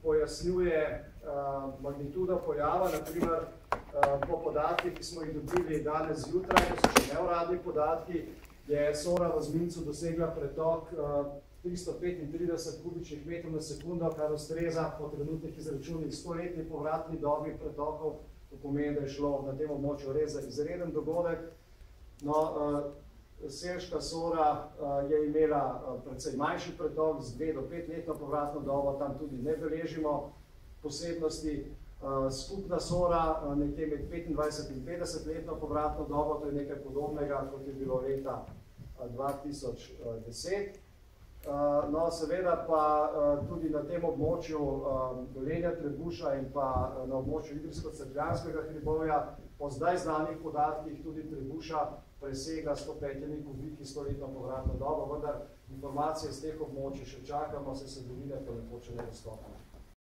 pojasnjuje magnitudo pojava, naprimer po podatkih, ki smo jih dobili danes zjutraj, to so še neuradni podatki, je Sora v Zmincu dosegla pretok 335 kubičnih metrov na sekundo, kar ustreza po trenutnih izračunih 100-letni povratni dobi pretokov. To pomeni, da je šlo na tem območju res za izreden dogodek. No, Selška Sora je imela precej manjši pretok, z 2 do 5 letno povratno dobo, tam tudi ne beležimo posebnosti. Skupna Sora nekje med 25 in 50 letno povratno dobo, to je nekaj podobnega, kot je bilo leta 2010. No, seveda pa tudi na tem območju Dolenja, Trebuša in pa na območju Idrijsko-Cerkljanskega hribovja po zdaj znanih podatkih tudi Trebuša presega 105 kubiki 100-letno povratno dobo, vendar informacije z teh območij še čakamo, se doline pa ne počne dostopne.